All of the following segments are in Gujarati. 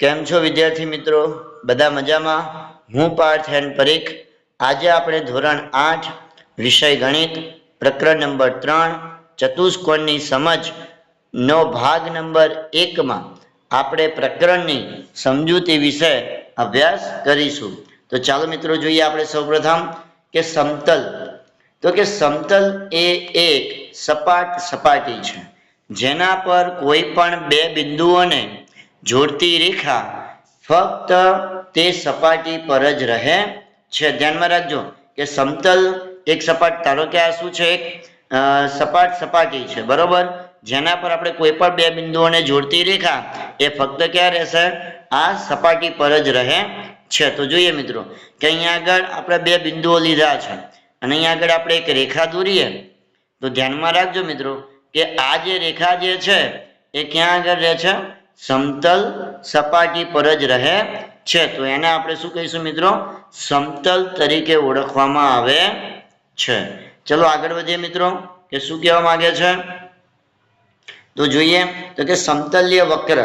કેમ છો વિદ્યાર્થી મિત્રો? બધા મજામાં? હું પાર્થ એન પરીખ. આજે આપણે ધોરણ 8 વિષય ગણિત પ્રકરણ નંબર 3 ચતુષ્કોણની સમજ નો ભાગ નંબર 1 માં આપણે પ્રકરણની સમજૂતી વિશે અભ્યાસ કરીશું. તો ચાલો મિત્રો જોઈએ આપણે સૌપ્રથમ કે સમતલ. તો કે સમતલ એ એક સપાટ સપાટી છે જેના પર કોઈ પણ બે બિંદુઓને જોડતી રેખા ફક્ત તે સપાટી પર જ રહે છે. ધ્યાનમાં રાખજો કે સમતલ એક સપાટ, ધારો કે આ શું છે, એક સપાટ સપાટી છે, બરોબર, જેના પર આપણે કોઈ પણ બે બિંદુઓને જોડતી રેખા એ ફક્ત ક્યાં રહેશે? આ સપાટી પર જ રહે છે. તો જોઈએ મિત્રો કે અહીંયા આગળ આપણે બે બિંદુઓ લીધા છે અને અહીંયા આગળ આપણે એક રેખા દોરીએ તો ધ્યાનમાં રાખજો મિત્રો કે આ જે રેખા જે છે એ ક્યાં આગળ રહે છે? સમતલ સપાટી પર જ રહે છે. તો એને આપણે શું કહીશું મિત્રો? સમતલ તરીકે ઓળખવામાં આવે છે. ચલો આગળ વધીએ મિત્રો કે શું કહેવા માંગે છે. તો જોઈએ તો કે સમતલ્ય વક્ર.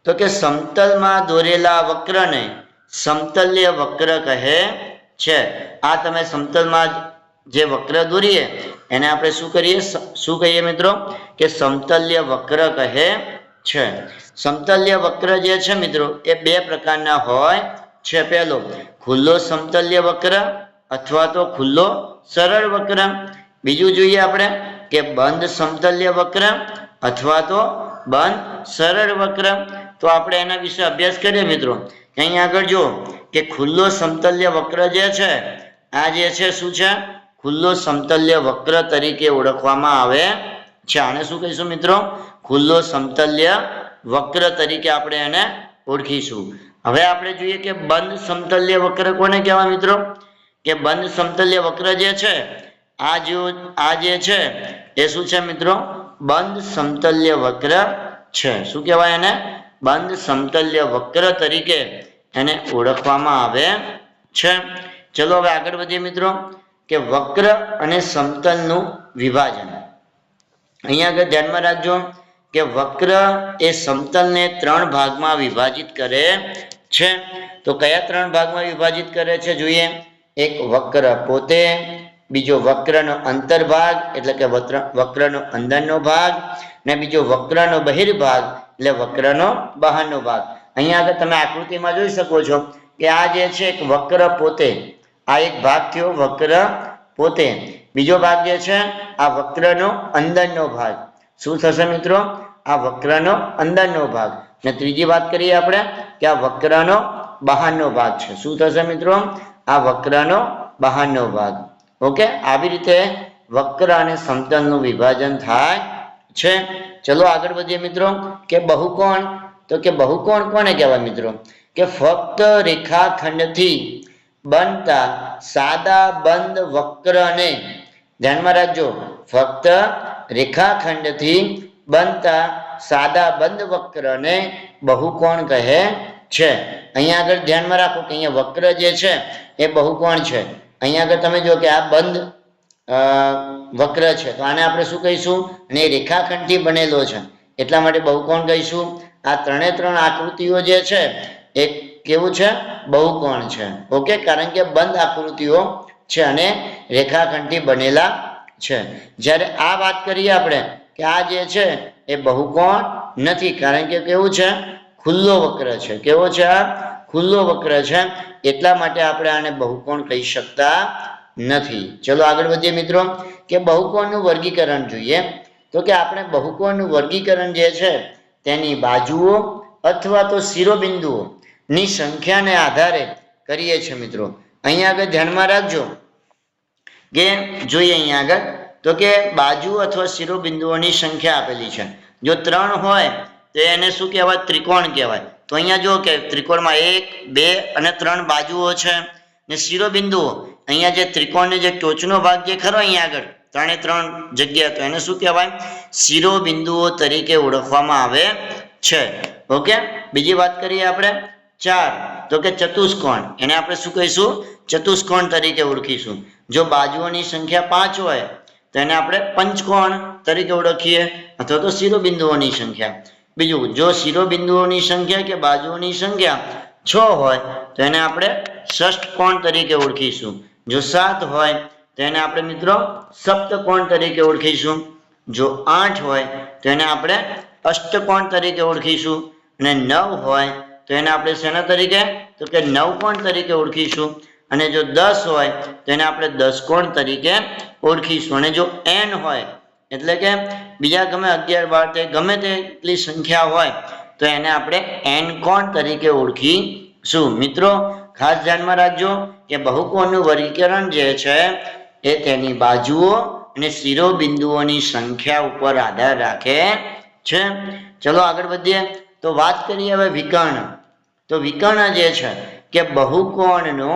તો કે સમતલમાં દોરેલા વક્રને સમતલ્ય વક્ર કહે છે. આ તમે સમતલમાં જે વક્ર દોરીએ એને આપણે શું કહીએ મિત્રો? કે સમતલ્ય વક્ર કહે છે. સમતલ્ય વક્ર જે છે મિત્રો એ બે પ્રકારના હોય છે. પહેલો ખુલ્લો સમતલ્ય વક્ર અથવા તો ખુલ્લો સરળ વક્ર. બીજું જોઈએ આપણે કે બંધ સમતલ્ય વક્ર અથવા તો બંધ સરળ વક્ર. તો આપણે એના વિશે અભ્યાસ કરીએ મિત્રો. અહીંયા આગળ જો કે ખુલ્લો સમતલ્ય વક્ર જે છે આ જે છે શું છે? ખુલ્લો સમતલ્ય વક્ર તરીકે ઓળખવામાં આવે છે. આને શું કહીશું મિત્રો? ખુલ્લો સમતલ્ય વક્ર તરીકે આપણે એને ઓળખીશું. હવે આપણે જોઈએ કે બંધ સમતલ્ય વક્ર કોને કહેવાય મિત્રો? કે બંધ સમતલ્ય વક્ર જે છે આ જે છે એ શું છે મિત્રો? બંધ સમતલ્ય વક્ર છે. શું કહેવાય એને? બંધ સમતલ્ય વક્ર તરીકે એને ઓળખવામાં આવે છે. ચલો હવે આગળ વધીએ મિત્રો કે વક્ર અને સમતલનું વિભાજન. અહીંયા આગળ ધ્યાનમાં રાખજો કે વક્ર એ સમતલને 3 ભાગમાં વિભાજિત કરે છે. તો કયા 3 ભાગમાં વિભાજિત કરે છે જોઈએ? એક વક્ર પોતે, બીજો વક્રનો અંતર્ભાગ એટલે કે વક્રનો અંદરનો ભાગ, ને બીજો વક્રનો બહિર્ભાગ એટલે વક્રનો બહારનો ભાગ. અહીંયા આગળ તમે આકૃતિમાં જોઈ શકો છો કે આ જે છે એક વક્ર પોતે, આ એક ભાગ થયો વક્ર પોતે. બીજો ભાગ જે છે આ વક્રનો અંદરનો ભાગ. શું થશે મિત્રો? આ વક્રનો અંદરનો ભાગ. ને ત્રીજી વાત કરીએ આપણે કે આ વક્રનો બહારનો ભાગ છે. શું થશે મિત્રો? આ વક્રનો બહારનો ભાગ. ઓકે, આવી રીતે વક્ર અને સમતલનું વિભાજન થાય છે. ચલો આગળ વધીએ મિત્રો કે બહુકોણ. તો કે બહુકોણ કોને કહેવાય મિત્રો? કે ફક્ત રેખાખંડથી બનતા સાદા બંધ વક્રને, ધ્યાનમાં રાખજો, ફક્ત રેખાખંડથી બનતા સાદા બંધ વક્રને બહુકોણ કહે છે. અહીંયા આગળ ધ્યાનમાં રાખો કે અહીંયા વક્ર જે છે એ બહુકોણ છે. અહીંયા આગળ તમે જો કે આ બંધ વક્ર છે તો આને આપણે શું કહીશું? અને એ રેખાખંડથી બનેલો છે એટલા માટે બહુકોણ કહીશું. આ 3 આકૃતિઓ જે છે એ કેવું છે? બહુકોણ છે. ઓકે, કારણ કે બંધ આકૃતિઓ છે અને રેખાખંડથી બનેલા છે. જ્યારે આ વાત કરીએ આપણે કે આ જે છે એ બહુકોણ નથી, કારણ કે કેવું છે? ખુલ્લો વક્ર છે. કેવો છે? આ ખુલ્લો વક્ર છે, એટલા માટે આપણે આને બહુકોણ કહી શકતા નથી. ચલો આગળ વધીએ મિત્રો કે બહુકોણનું વર્ગીકરણ જોઈએ. તો કે આપણે બહુકોણનું વર્ગીકરણ જે છે તેની બાજુઓ અથવા તો શિરોબિંદુઓ ની સંખ્યાને આધારે કરીએ છીએ મિત્રો. અહીંયા આગળ ધ્યાનમાં રાખજો કે જોઈએ અહીંયા આગળ તો કે બાજુ અથવા શિરોબિંદુઓની સંખ્યા આપેલી છે. જો 3 હોય તો એને શું કહેવાય? ત્રિકોણ કહેવાય. તો અહીંયા જો કે ત્રિકોણમાં 1, 2 અને 3 બાજુઓ છે ને શિરોબિંદુઓ. અહીંયા જે ત્રિકોણનો જે ટોચનો ભાગ જે ખરો અહીંયા આગળ 3 જગ્યા, તો એને શું કહેવાય? શિરોબિંદુઓ તરીકે ઓળખવામાં આવે છે. ઓકે, બીજી વાત કરીએ આપણે 4 તો કે ચતુષ્કોણ. એને આપણે શું કહીશું? ચતુષ્કોણ તરીકે ઓળખીશું. જો બાજુઓની સંખ્યા 5 હોય તો એને આપણે પંચકોણ તરીકે ઓળખીએ અથવા તો શિરોબિંદુઓની સંખ્યા. બીજું, જો શિરોબિંદુઓની સંખ્યા કે બાજુઓની સંખ્યા 6 હોય તો એને આપણે ષષ્ઠકોણ તરીકે ઓળખીશું. જો 7 હોય તો એને આપણે મિત્રો સપ્તકોણ તરીકે ઓળખીશું. જો 8 હોય તો એને આપણે અષ્ટકોણ તરીકે ઓળખીશું. અને 9 હોય તો એને આપણે શેના તરીકે, તો કે નવકોણ તરીકે ઓળખીશું. અને જો 10 હોય તો એને આપણે દસકોણ તરીકે ઓળખીશું. અને જો n હોય એટલે કે બીજા ગમે 11 12 ગમે તેટલી સંખ્યા હોય તો એને આપણે n કોણ તરીકે ઓળખીશું. મિત્રો ખાસ ધ્યાનમાં રાખજો કે બહુકોણનું વર્ગીકરણ જે છે એ તેની બાજુઓ અને શિરોબિંદુઓની સંખ્યા ઉપર આધાર રાખે છે. ચલો આગળ વધીએ. તો વાત કરીએ હવે વિકર્ણ. તો વિકર્ણ જે છે કે બહુકોણનો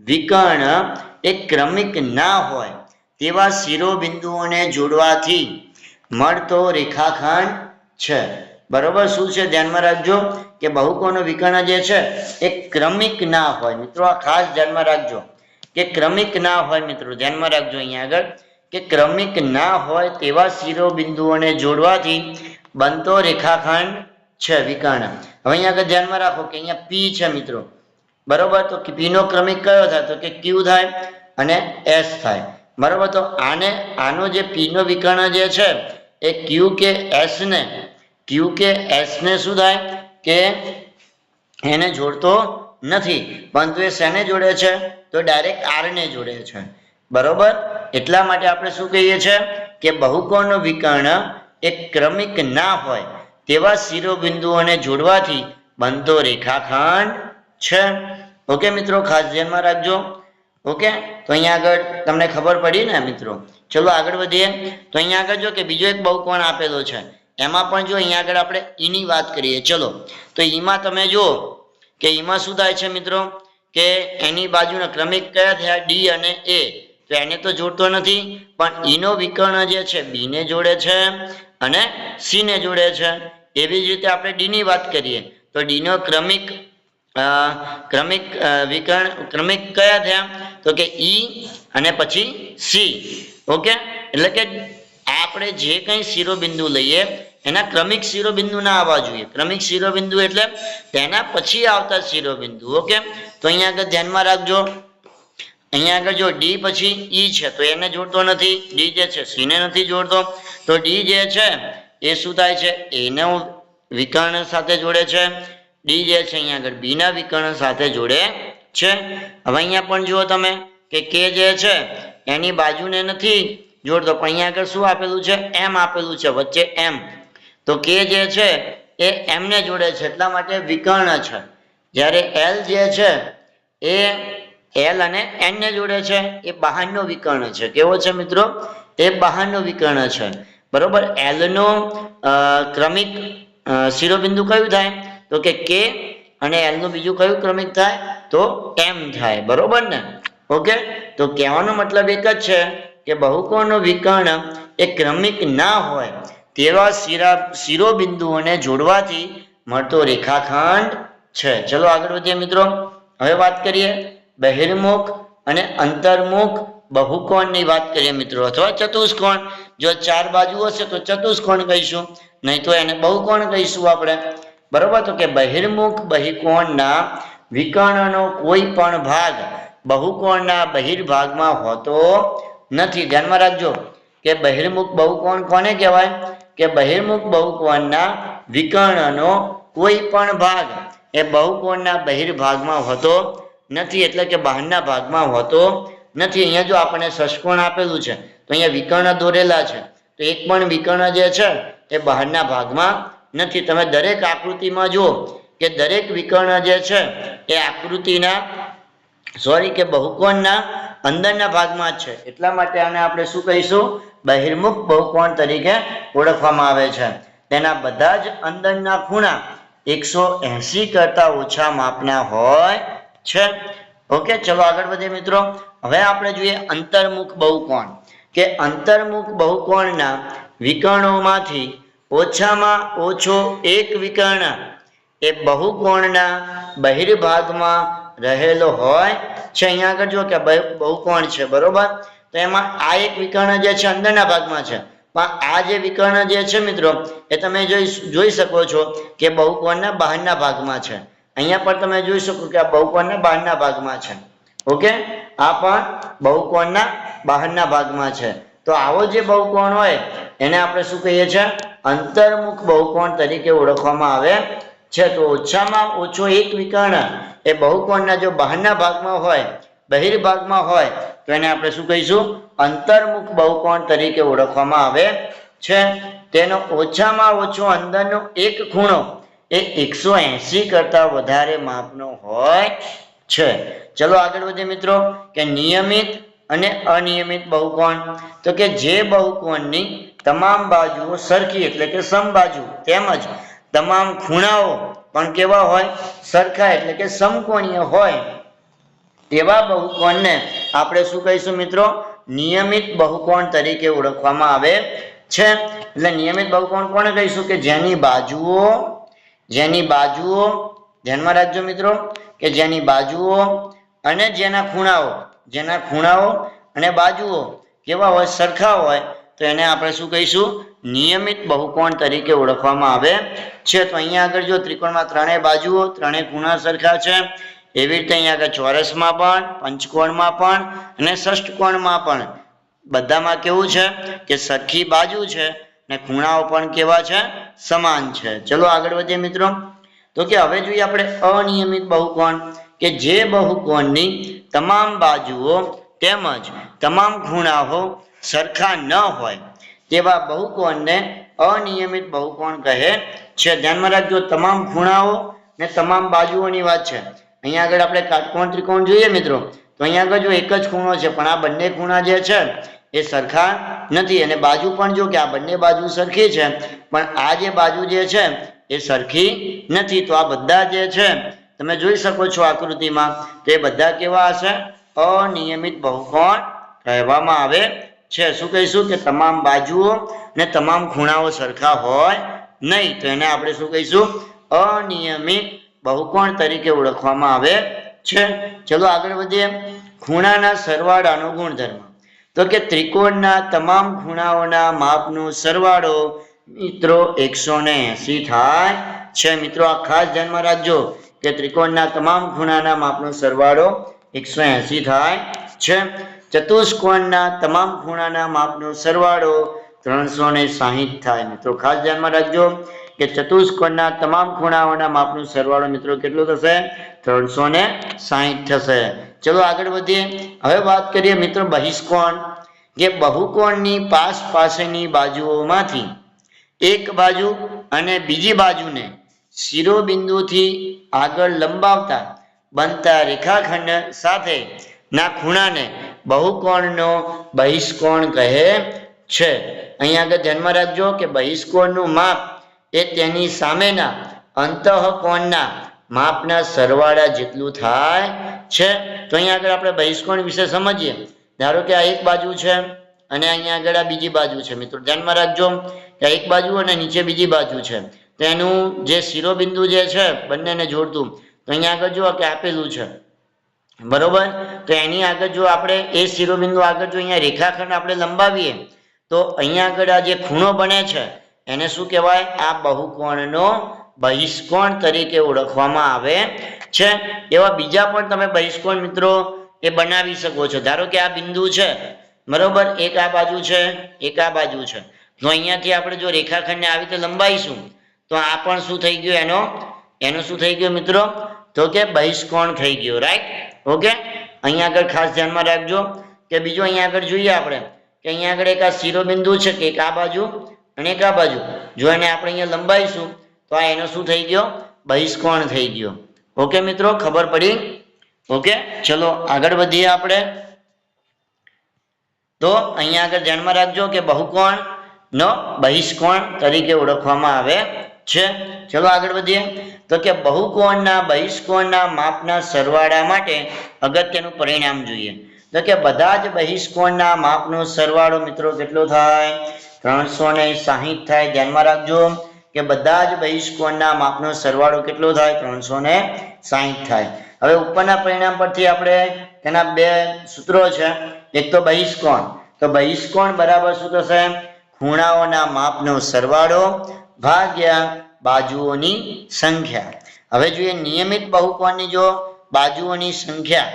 વિકર્ણ એ ક્રમિક ના હોય તેવા શિરોબિંદુઓને જોડવાથી મળતો રેખાખંડ છે. બરોબર, શું છે ધ્યાનમાં રાખજો કે બહુકોણનો વિકર્ણ જે છે એ ક્રમિક ના હોય. મિત્રો આ ખાસ ધ્યાનમાં રાખજો કે ક્રમિક ના હોય. મિત્રો ધ્યાનમાં રાખજો અહીંયા આગળ કે ક્રમિક ના હોય તેવા શિરોબિંદુઓને જોડવાથી બનતો રેખાખંડ છે વિકર્ણ. હવે અહીંયા આગળ ધ્યાનમાં રાખો કે અહીંયા P છે મિત્રો, બરોબર. તો P નો ક્રમિક કયો થાય, તો કે Q થાય અને S થાય. બરોબર, તો આનો જે P નો વિકર્ણ જે છે એ Q કે S ને શું થાય કે એને જોડતો નથી, પરંતુ એ શેને જોડે છે, તો ડાયરેક્ટ R ને જોડે છે. બરોબર, એટલા માટે આપણે શું કહીએ છીએ કે બહુકોણનો વિકર્ણ એ ક્રમિક ના હોય તેવા શિરોબિંદુઓને જોડવાથી બનતો રેખાખંડ છે. ઓકે મિત્રો, ખાસ ધ્યાનમાં રાખજો. ઓકે, તો અહીંયા આગળ તમને ખબર પડી ને મિત્રો. ચલો આગળ વધીએ. તો અહીંયા આગળ જો કે બીજો એક બહુકોણ આપેલો છે, એમાં પણ જો અહીંયા આગળ આપણે ઈની વાત કરીએ. ચલો, તો ઈમાં તમે જુઓ કે ઈમાં શું થાય છે મિત્રો કે એની બાજુના ક્રમિક કયા થયા, ડી અને એ. તો એને તો જોડતો નથી, પણ ઈનો વિકર્ણ જે છે બી ને જોડે છે અને સી ને જોડે છે. એવી જ રીતે આપણે ડી ની વાત કરીએ તો ડી નો ક્રમિક ક્રમિક કયા થયા, તો કે ઈ અને પછી સી. ઓકે, એટલે કે આપણે જે કંઈ શિરોબિંદુ લઈએ એના ક્રમિક શિરોબિંદુ ના આવવા જોઈએ. ક્રમિક શિરોબિંદુ એટલે તેના પછી આવતા શિરોબિંદુ. ઓકે, તો અહીંયા આગળ ધ્યાનમાં રાખજો. અહીંયા આગળ જો ડી પછી ઈ છે તો એને જોડતો નથી, ડી જે છે સી ને નથી જોડતો. તો ડી જે છે એ શું થાય છે, એનો વિકર્ણ સાથે જોડે છે. ડી જે છે અહીંયા આગળ બી ના વિકર્ણ સાથે જોડે છે. હવે અહીંયા પણ જુઓ તમે કે કે જે છે એની બાજુને નથી જોડતો, પણ અહીંયા આગળ શું આપેલું છે, એમ આપેલું છે વચ્ચે એમ. તો કે જે છે એ એમ ને જોડે છે, એટલા માટે વિકર્ણ છે. જ્યારે એલ જે છે એ એલ અને એન ને જોડે છે, એ બહારનો વિકર્ણ છે. કેવો છે મિત્રો, એ બહારનો વિકર્ણ છે. બરોબર, એલ નો ક્રમિક શિરોબિંદુ કયું થાય, તો કે અને એલ નું બીજું કયું ક્રમિક થાય, તો એમ થાય. બરોબર ને. ઓકે, તો કહેવાનો મતલબ એક જ છે કે બહુકોણનો વિકર્ણ એ ક્રમિક ના હોય તેવા શિરોબિંદુઓને જોડવાથી મળતો રેખાખંડ છે. ચલો આગળ વધીએ મિત્રો. હવે વાત કરીએ બહિર્મુખ અને અંતર્મુખ બહુકોણની વાત કરીએ મિત્રો, અથવા ચતુષ્કોણ. જો 4 બાજુ હશે તો ચતુષ્કોણ કહીશું, નહીં તો એને બહુકોણ કહીશું આપણે. બરોબર, તો કે બહિર્મુખ બહિકોણના વિકર્ણનો કોઈ પણ ભાગ બહુકોણના બહિર્ભાગમાં હોતો નથી. ધ્યાનમાં રાખજો કે બહિર્મુખ બહુકોણ કોને કહેવાય, કે બહિર્મુખ બહુકોણના વિકર્ણનો કોઈ પણ ભાગ એ બહુકોણના બહિર્ભાગમાં હોતો નથી, એટલે કે બહારના ભાગમાં હોતો નથી. અહીંયા જો આપણને ષષ્કોણ આપેલું છે તો અહીંયા વિકર્ણ દોરેલા છે, તો એક પણ વિકર્ણ જે છે એ બહારના ભાગમાં નથી. તમે દરેક આકૃતિમાં જુઓ કે દરેક વિકર્ણ જે છે એ આકૃતિના કે બહુકોણના અંદરના ભાગમાં જ છે. એટલા માટે આને આપણે શું કહીશું, બહિર્મુખ બહુકોણ તરીકે ઓળખવામાં આવે છે. તેના બધા જ અંદરના ખૂણા 180 કરતા ઓછા માપના હોય છે. ઓકે, ચલો આગળ વધીએ મિત્રો. હવે આપણે જોઈએ અંતર્મુખ બહુકોણ. કે અંતર્મુખ બહુકોણના વિકર્ણોમાંથી ઓછામાં ઓછો એક વિકર્ણ એ બહુકોણના બહિર્ભાગમાં રહેલો હોય છે. અહીંયા આગળ જો કે બહુકોણ છે, બરોબર. તો એમાં આ એક વિકર્ણ જે છે અંદરના ભાગમાં છે, પણ આ જે વિકર્ણ જે છે મિત્રો એ તમે જોઈ શકો છો કે બહુકોણના બહારના ભાગમાં છે. અહીંયા પણ તમે જોઈ શકો કે આ બહુકોણના બહારના ભાગમાં છે. ઓકે, આ પણ બહુકોણના બહારના ભાગમાં છે. તો આવો જે બહુકોણ હોય એને આપણે શું કહીએ છીએ? અંતર્મુખ બહુકોણ તરીકે ઓળખવામાં આવે છે. તો ઓછામાં ઓછો એક વિકર્ણ એ બહુકોણના જો બહારના ભાગમાં હોય, બહિર્ભાગમાં હોય, તો એને આપણે શું કહીશું? અંતર્મુખ બહુકોણ તરીકે ઓળખવામાં આવે છે. તેનો ઓછામાં ઓછો અંદરનો એક ખૂણો એ 180 કરતા વધારે માપનો હોય છે. ચલો આગળ વધીએ મિત્રો કે નિયમિત અને અનિયમિત બહુકોણ. તો કે જે બહુકોણની તમામ બાજુઓ સરખી એટલે કે સમબાજુ તેમજ તમામ ખૂણાઓ પણ કેવા હોય? સરખા એટલે કે સમકોણીય હોય તેવા બહુકોણને આપણે શું કહીશું મિત્રો? નિયમિત બહુકોણ તરીકે ઓળખવામાં આવે છે. એટલે નિયમિત બહુકોણ કોને કહીશું? કે જેની બાજુઓ ધ્યાનમાં રાખજો મિત્રો કે જેની બાજુઓ અને જેના ખૂણાઓ અને બાજુઓ કેવા હોય? સરખા હોય, તો એને આપણે શું કહીશું? નિયમિત બહુકોણ તરીકે ઓળખવામાં આવે છે. તો અહીંયા આગળ જો ત્રિકોણમાં ત્રણેય બાજુઓ ત્રણેય ખૂણા સરખા છે, એવી રીતે અહીંયા આગળ ચોરસમાં પણ, પંચકોણમાં પણ અને ષષ્ઠકોણમાં પણ બધામાં કેવું છે? કે સરખી બાજુ છે ને ખૂણાઓ પણ કેવા છે? સમાન છે. ચલો આગળ વધીએ મિત્રો. તો કે હવે જોઈએ આપણે અનિયમિત બહુકોણ કે જે બહુકોણની તમામ બાજુઓ તેમજ તમામ ખૂણાઓ સરખા ન હોય તેવા બહુકોણને અનિયમિત બહુકોણ કહે છે. ધ્યાનમાં રાખજો, તમામ ખૂણાઓ ને તમામ બાજુઓની વાત છે. અહીંયા આગળ આપણે કાટકોણ ત્રિકોણ જોઈએ મિત્રો, તો અહીંયા આગળ જો એક જ ખૂણો છે, પણ આ બંને ખૂણા જે છે એ સરખા નથી. અને બાજુ પણ જો કે આ બંને બાજુ સરખી છે, પણ આ જે બાજુ જે છે એ સરખી નથી. તો આ બધા જે છે તમે જોઈ શકો છો આકૃતિમાં, તો એ બધા કેવા હશે? અનિયમિત બહુકોણ કહેવામાં આવે છે. શું કહીશું? કે તમામ બાજુઓ ને તમામ ખૂણાઓ સરખા હોય નહીં, તો એને આપણે શું કહીશું? અનિયમિત બહુકોણ તરીકે ઓળખવામાં આવે છે. ચલો આગળ વધીએ. ખૂણાના સરવાળાનો ગુણધર્મ. તો કે ત્રિકોણના તમામ ખૂણાઓના માપનો સરવાળો મિત્રો 180 થાય છે. મિત્રો આ ખાસ ધ્યાનમાં રાખજો કે ત્રિકોણના તમામ ખૂણાના માપનો સરવાળો 180 થાય છે. ચતુષ્કોણના તમામ ખૂણાના માપનો સરવાળો 360 થાય. મિત્રો ખાસ ધ્યાનમાં રાખજો કે ચતુષ્કોણના તમામ ખૂણાઓના માપનો સરવાળો મિત્રો કેટલો થશે? 360 થશે. ચલો આગળ વધીએ. હવે વાત કરીએ મિત્રો બહિષ્કોણ. કે બહુકોણની પાસેની બાજુઓમાંથી એક બાજુ અને બીજી બાજુને શિરોબિંદુથી આગળ લંબાવતા બનતા રેખાખંડ સાથે ના ખૂણાને બહુકોણનો બહિષ્કોણ કહે છે. અહીંયા આગળ ધ્યાનમાં રાખજો કે બહિષ્કોણનું માપ એ તેની સામેના અંતઃકોણના માપના સરવાળા જેટલું થાય છે. તો અહીંયા આગળ આપણે બહિષ્કોણ વિશે સમજીએ. ધારો કે આ એક બાજુ છે અને અહીંયા આગળ આ બીજી બાજુ છે. મિત્રો ધ્યાનમાં રાખજો કે એક બાજુ અને નીચે બીજી બાજુ છે, તો એનું જે શિરોબિંદુ જે છે બંનેને જોડતું, તો અહીંયા આગળ જુઓ કે આપેલું છે, બરોબર. તો એની આગળ જો આપણે એ શિરોબિંદુ આગળ જો અહીંયા રેખાખંડ આપણે લંબાવીએ, તો અહીંયા આગળ આ જે ખૂણો બને છે એને શું કહેવાય? આ બહુકોણનો બહિષ્કોણ તરીકે ઓળખવામાં આવે છે. એવા બીજા પણ તમે બહિષ્કોણ મિત્રો એ બનાવી શકો છો. ધારો કે આ બિંદુ છે, બરોબર, એક આ બાજુ છે, એક આ બાજુ છે. તો અહીંયાથી આપણે જો રેખાખંડને આવી રીતે લંબાવીશું, તો આ પણ શું થઈ ગયું? એનો શું થઈ ગયું મિત્રો? તો કે બહિષ્કોણ થઈ ગયો, રાઈટ? ઓકે, અહીંયા આગળ ખાસ ધ્યાનમાં રાખજો કે બીજું અહીંયા આગળ જોઈએ આપણે કે અહીંયા આગળ એક આ શિરોબિંદુ છે કે એક આ બાજુ અને એક આ બાજુ, જો એને આપણે અહીંયા લંબાવીશું તો આ એનો શું થઈ ગયો? બહિષ્કોણ થઈ ગયો. ઓકે મિત્રો, ખબર પડી? ઓકે, ચલો આગળ વધીએ આપણે. તો અહીંયા આગળ ધ્યાનમાં રાખજો કે બહુકોણ નો બહિષ્કોણ તરીકે ઓળખવામાં આવે છે. ચલો આગળ વધીએ. તો કે બહુકોણના બહિષ્કોણના માપના સરવાળા માટે અગત્યનું પરિણામ જોઈએ. તો કે બધા જ બહિષ્કોણના માપનો સરવાળો મિત્રો કેટલો થાય? 360 થાય. ધ્યાનમાં રાખજો કે બધા જ બહિષ્કોણના માપનો સરવાળો કેટલો થાય? 360 થાય. હવે ઉપરના પરિણામ પરથી આપણે તેના બે સૂત્રો છે. એક તો બહિષ્કોણ, તો બહિષ્કોણ બરાબર શું થશે? ખૂણાઓના માપનો સરવાળો ભાગ્યા બાજુઓની સંખ્યા. હવે જોઈએ નિયમિત બહુકોણની જો બાજુઓની સંખ્યા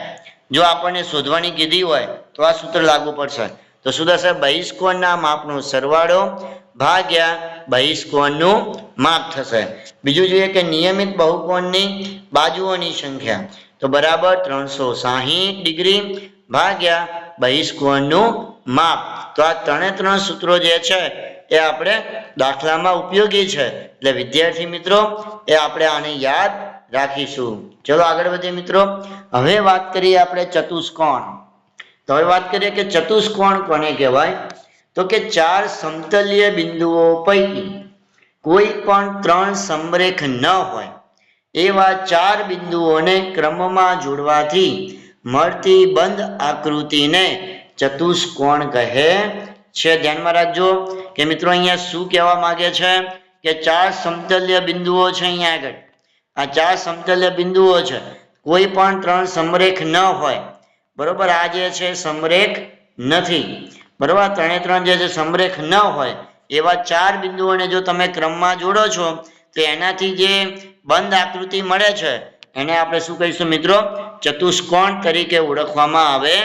જો આપણને શોધવાની કીધી હોય તો આ સૂત્ર લાગુ પડશે. તો શું થશે? બહિષ્કોણના માપનો સરવાળો ભાગ્યા બહિષ્કોણનું માપ થશે. બીજું જોઈએ કે નિયમિત બહુકોણની બાજુઓની સંખ્યા તો બરાબર 360 ડિગ્રી ભાગ્યા બહિષ્કોણનું માપ. તો આ ત્રણ સૂત્રો જે છે એ આપણે દાખલામાં ઉપયોગી છે, એટલે વિદ્યાર્થી મિત્રો એ આપણે આને યાદ રાખીશું. ચલો આગળ વધીએ મિત્રો. હવે વાત કરીએ આપણે ચતુષ્કોણ. તો હવે વાત કરીએ કે ચતુષ્કોણ કોને કહેવાય? તો કે ચાર સમતલીય બિંદુઓ પૈકી કોઈ પણ ત્રણ સમરેખ ન હોય એવા ચાર બિંદુઓને ક્રમમાં જોડવાથી મળતી બંધ આકૃતિને ચતુષ્કોણ કહે છે. ધ્યાનમાં રાખજો કે મિત્રો અહીંયા શું કહેવા માંગે છે કે ચાર સમતલ્ય બિંદુઓ છે. અહીંયા આગળ આ ચાર સમતલ્ય બિંદુઓ છે, કોઈ પણ ત્રણ સમરેખ ન હોય, બરોબર. આ જે છે સમરેખ નથી, બરોબર. ત્રણ જે છે સમરેખ ન હોય એવા ચાર બિંદુઓને જો તમે ક્રમમાં જોડો છો તો એનાથી જે બંધ આકૃતિ મળે છે એને આપણે શું કહીશું મિત્રો? ચતુષ્કોણ તરીકે ઓળખવામાં આવે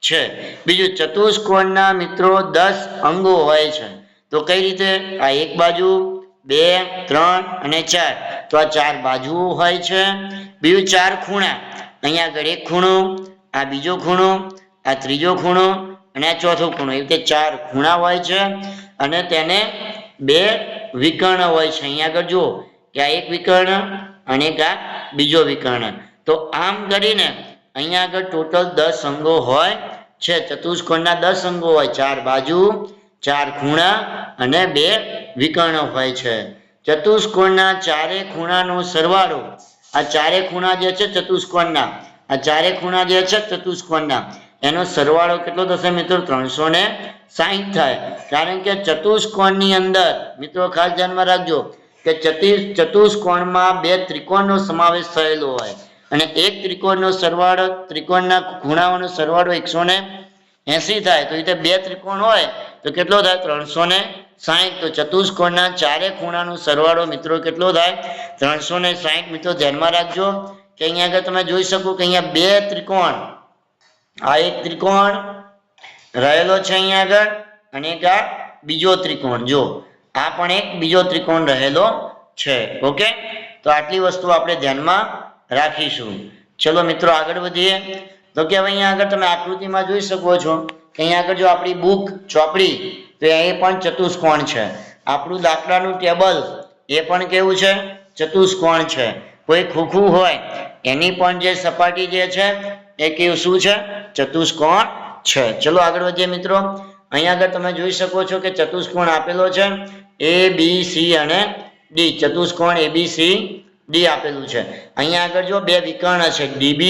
છે. બીજું ચતુષ્કોણના મિત્રો 10 અંગો હોય છે. તો કઈ રીતે? આ એક બાજુ, 2, 3 અને 4. તો આ ચાર બાજુઓ હોય છે. બીજું ચાર ખૂણા, અહીંયા આગળ એક ખૂણો, આ બીજો ખૂણો, આ ત્રીજો ખૂણો અને આ ચોથો ખૂણો, એ રીતે ચાર ખૂણા હોય છે. અને તેને 2 વિકર્ણ હોય છે. અહીંયા આગળ જુઓ કે આ એક વિકર્ણ અને આ બીજો વિકર્ણ. તો આમ કરીને અહીંયા આગળ ટોટલ 10 અંગો હોય છે. ચતુષ્કોણના 10 અંગો હોય, ચાર બાજુ, ચાર ખૂણા અને 2 વિકર્ણ હોય છે. ચતુષ્કોણના ચારે ખૂણાનો સરવાળો, આ ચારે ખૂણા જે છે ચતુષ્કોણના, આ ચારે ખૂણા જે છે ચતુષ્કોણના એનો સરવાળો કેટલો થશે મિત્રો? 360 થાય. કારણ કે ચતુષ્કોણની અંદર મિત્રો ખાસ ધ્યાનમાં રાખજો કે ચતુષ્કોણમાં 2 ત્રિકોણનો સમાવેશ થયેલો હોય અને એક ત્રિકોણનો સરવાળો, ત્રિકોણના ખૂણાઓનો સરવાળો 180 થાય. તો રીતે 2 ત્રિકોણ હોય તો કેટલો થાય? 360. તો ચતુષ્કોણના ચારે ખૂણાનો સરવાળો મિત્રો કેટલો થાય? 360. મિત્રો ધ્યાનમાં રાખજો કે અહીંયા આગળ તમે જોઈ શકો કે અહીંયા 2 ત્રિકોણ, આ એક ત્રિકોણ રહેલો છે અહીંયા આગળ અને એક આ બીજો ત્રિકોણ, જો આ પણ એક બીજો ત્રિકોણ રહેલો છે. ઓકે, તો આટલી વસ્તુ આપણે ધ્યાનમાં રાખીશું. ચલો મિત્રો આગળ વધીએ. તો કે હવે અહીંયા આગળ તમે આકૃતિમાં જોઈ શકો છો કે અહીંયા આગળ જો આપણી બુક ચોપડી તો એ પણ ચતુષ્કોણ છે. આપણું દાખલાનું ટેબલ એ પણ કેવું છે? ચતુષ્કોણ છે. કોઈ ખોખું હોય એની પણ જે સપાટી જે છે એ કેવું શું છે? ચતુષ્કોણ છે. ચલો આગળ વધીએ મિત્રો. અહીંયા આગળ તમે જોઈ શકો છો કે ચતુષ્કોણ આપેલો છે ABC અને D. ચતુષ્કોણ ABCD આપેલું છે. અહીંયા આગળ જો 2 વિકર્ણ છે, DB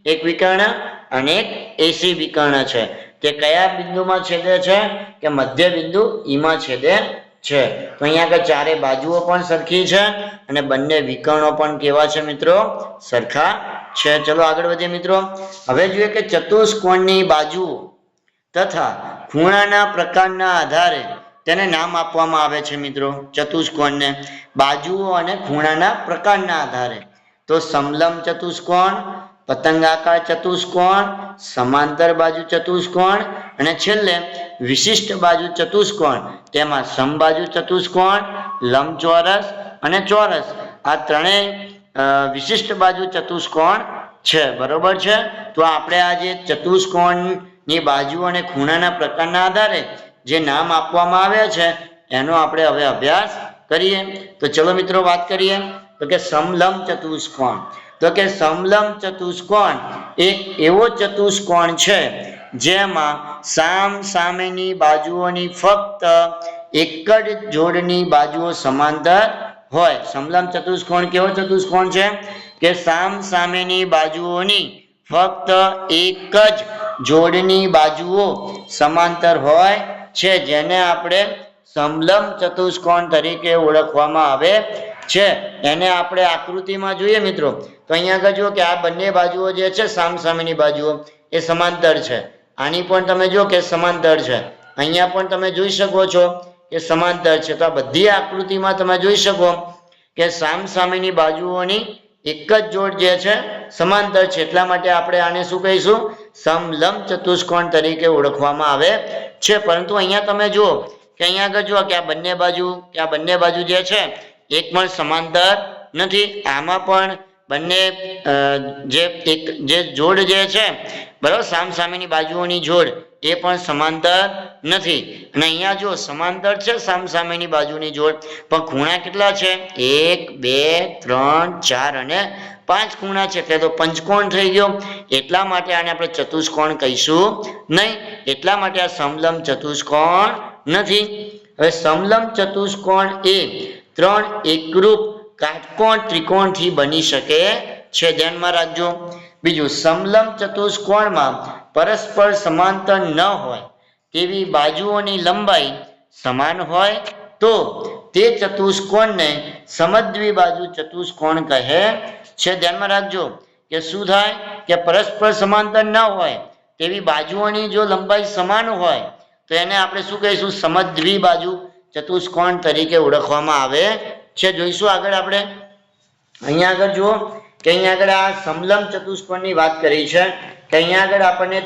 એક વિકર્ણ અને એક AC વિકર્ણ છે. તે કયા બિંદુમાં છેદે છે? કે મધ્ય બિંદુ E માં છેદે છે. તો અહીંયા આગળ ચારે બાજુઓ પણ સરખી છે અને બંને વિકર્ણો પણ કેવા છે મિત્રો? સરખા છે. ચલો આગળ વધીએ મિત્રો. હવે જોઈએ કે ચતુષ્કોણની બાજુઓ તથા ખૂણાના પ્રકારના આધારે તેને નામ આપવામાં આવે છે મિત્રો. ચતુષ્કોણને બાજુઓ અને ખૂણાના પ્રકારના આધારે તો સમલંબ ચતુષ્કોણ, પતંગાકાર ચતુષ્કોણ, સમાંતર બાજુ ચતુષ્કોણ અને છેલ્લે વિશિષ્ટ બાજુ ચતુષ્કોણ. તેમાં સમબાજુ ચતુષ્કોણ, લંબચોરસ અને ચોરસ આ ત્રણેય વિશિષ્ટ બાજુ ચતુષ્કોણ છે. બરોબર છે. તો આપણે આ જે ચતુષ્કોણની બાજુ અને ખૂણાના પ્રકારના આધારે જે નામ આપવામાં આવ્યા છે એનો આપણે હવે અભ્યાસ કરીએ. તો ચલો મિત્રો વાત કરીએ. તો કે સમલંબ ચતુષ્કોણ. તો કે સમલંબ ચતુષ્કોણ એક એવો ચતુષ્કોણ છે જેમાં સામેની બાજુઓની ફક્ત એક જ જોડની બાજુઓ સમાંતર હોય. સમલંબ ચતુષ્કોણ કેવો ચતુષ્કોણ છે? કે સામેની બાજુઓની ફક્ત એક જ જોડની બાજુઓ સમાંતર હોય છે, જેને આપણે સમલંબ ચતુષ્કોણ તરીકે ઓળખવામાં આવે છે. એને આપણે આકૃતિમાં જોઈએ મિત્રો તો અહીંયા આગળ જુઓ કે આ બંને બાજુઓ જે છે સામેની બાજુઓ એ સમાંતર છે. આની પણ તમે જો કે સમાંતર છે. અહીંયા પણ તમે જોઈ શકો છો કે સમાંતર છે. તો આ બધી આકૃતિમાં તમે જોઈ શકો કે સામસામેની બાજુઓની એક જ જોડ જે છે સમાંતર છે, એટલા માટે આપણે આને શું કહીશું? સમલંબ ચતુષ્કોણ તરીકે ઓળખવામાં આવે છે. પરંતુ અહીંયા તમે જુઓ કે અહીંયા આગળ જુઓ કે આ બંને બાજુ જે છે એક પણ સમાંતર નથી. આમાં પણ બંને જે જોડ જે છે બરાબર, સામસામેની બાજુઓની જોડ એ પણ સમાંતર નથી. અને અહીંયા જો સમાંતર છે સામસામેની બાજુની જોડ, પણ ખૂણા કેટલા છે? 1 2 3 4 અને 5 ખૂણા છે, એટલે તો પંચકોણ થઈ ગયો. એટલા માટે આને આપણે ચતુષ્કોણ કહીશું નહીં. એટલા માટે આ સમલંબ ચતુષ્કોણ નથી. હવે સમલંબ ચતુષ્કોણ એ 3 એકરૂપ કાટકોણ ત્રિકોણથી બની શકે છે, ધ્યાનમાં રાખજો. બીજું, સમલંબ ચતુષ્કોણમાં પરસ્પર સમાંતર ન હોય તેવી બાજુઓની લંબાઈ સમાન હોય તો તે ચતુષ્કોણને સમદ્વિબાજુ ચતુષ્કોણ કહે છે. ધ્યાનમાં રાખજો કે શું થાય કે પરસ્પર સમાંતર ન હોય તેવી બાજુઓની જો લંબાઈ સમાન હોય તો એને આપણે શું કહીશું? સમદ્વિબાજુ ચતુષ્કોણ તરીકે ઓળખવામાં આવે છે. જોઈશું આગળ આપણે. અહીંયા આગળ જુઓ કે અહીંયા આગળ આ સમલંબ ચતુષ્કોણની વાત કરી છે કે અહીંયા આગળ આપણને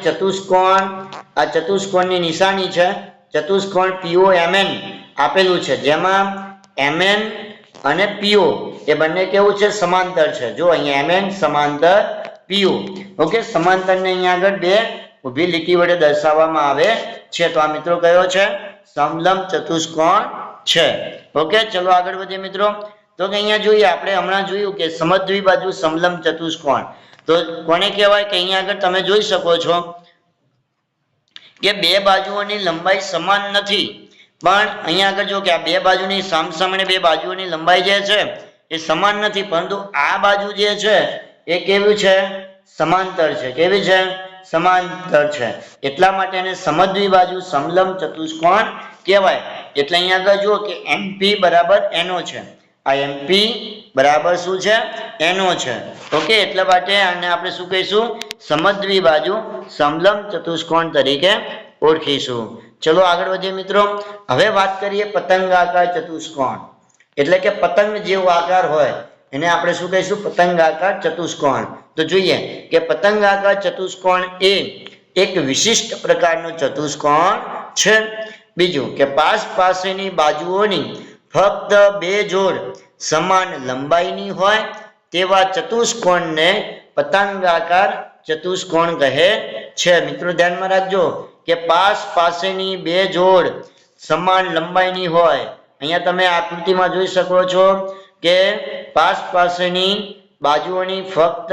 ચતુષ્કોણની નિશાની છે. ચતુષ્કોણ POMN આપેલું છે, જેમાં MN અને PO એ બંને કેવું છે? સમાંતર છે. જો અહીંયા MN સમાંતર PO. ઓકે, સમાંતરને અહીંયા આગળ બે ઊભી લીટી વડે દર્શાવવામાં આવે છે. તો આ મિત્રો કયો છે? સમલંબ ચતુષ્કોણ છે. ઓકે, ચલો આગળ વધીએ મિત્રો. તો કે અહીંયા જોઈએ, આપણે હમણાં જોયું કે સમદ્વિબાજુ સમલંબ ચતુષ્કોણ તો કોને કહેવાય? કે અહીંયા આગળ તમે જોઈ શકો છો કે બે બાજુઓની લંબાઈ સમાન નથી, પણ અહીંયા આગળ જો કે આ બે બાજુની સામસામે બે બાજુઓની લંબાઈ જે છે એ સમાન નથી, પરંતુ આ બાજુ જે છે એ કેવું છે? સમાંતર છે. કેવી છે? સમાંતર છે. એટલા માટે એને સમદ્વિબાજુ સમલંબ ચતુષ્કોણ કહેવાય. એટલે અહીંયા આગળ જુઓ કે MP બરાબર NO છે. આ MP બરાબર શું છે? NO છે. ઓકે, એટલા માટે આને આપણે શું કહીશું? સમદ્વિબાજુ સમલંબ ચતુષ્કોણ તરીકે ઓળખીશું. ચલો આગળ વધીએ મિત્રો. હવે વાત કરીએ પતંગાકાર ચતુષ્કોણ. એટલે કે પતંગ જેવો આકાર હોય એને આપણે શું કહીશું? પતંગાકાર ચતુષ્કોણ. તો જોઈએ કે પતંગાકાર ચતુષ્કોણ એ એક વિશિષ્ટ પ્રકારનો ચતુષ્કોણ છે. બીજું કે પાસેની બાજુઓની ફક્ત બે જોડ સમાન લંબાઈની હોય તેવા ચતુષ્કોણને પતંગાકાર ચતુષ્કોણ કહે છે. મિત્રો ધ્યાનમાં રાખજો કે પાસેની બે જોડ સમાન લંબાઈની હોય. અહીંયા તમે આકૃતિમાં જોઈ શકો છો કે પાસેની બાજુઓની ફક્ત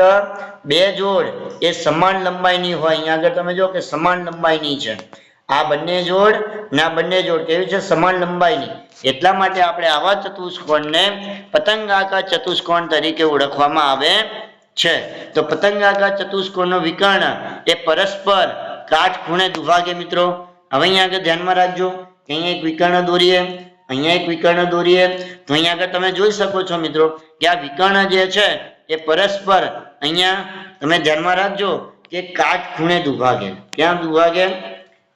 બે જોડ એ સમાન લંબાઈની હોય. અહીંયા આગળ તમે જો કે સમાન લંબાઈની છે. આ બંને જોડ ને આ બંને જોડ કેવી છે? સમાન લંબાઈની. એટલા માટે આપણે આવા ચતુષ્કોણને પતંગાકાર ચતુષ્કોણ તરીકે ઓળખવામાં આવે છે. તો પતંગાકાર ચતુષ્કોણનો વિકર્ણ એ પરસ્પર કાટખૂણે દુભાગે. મિત્રો હવે અહીંયા આગળ ધ્યાનમાં રાખજો કે અહીંયા એક વિકર્ણ દોરીએ, અહીંયા એક વિકર્ણ દોરીએ, તો અહીંયા આગળ તમે જોઈ શકો છો મિત્રો કે આ વિકર્ણ જે છે એ પરસ્પર અહીંયા તમે ધ્યાનમાં રાખજો કે કાટખૂણે દુભાગે. ક્યાં દુભાગે?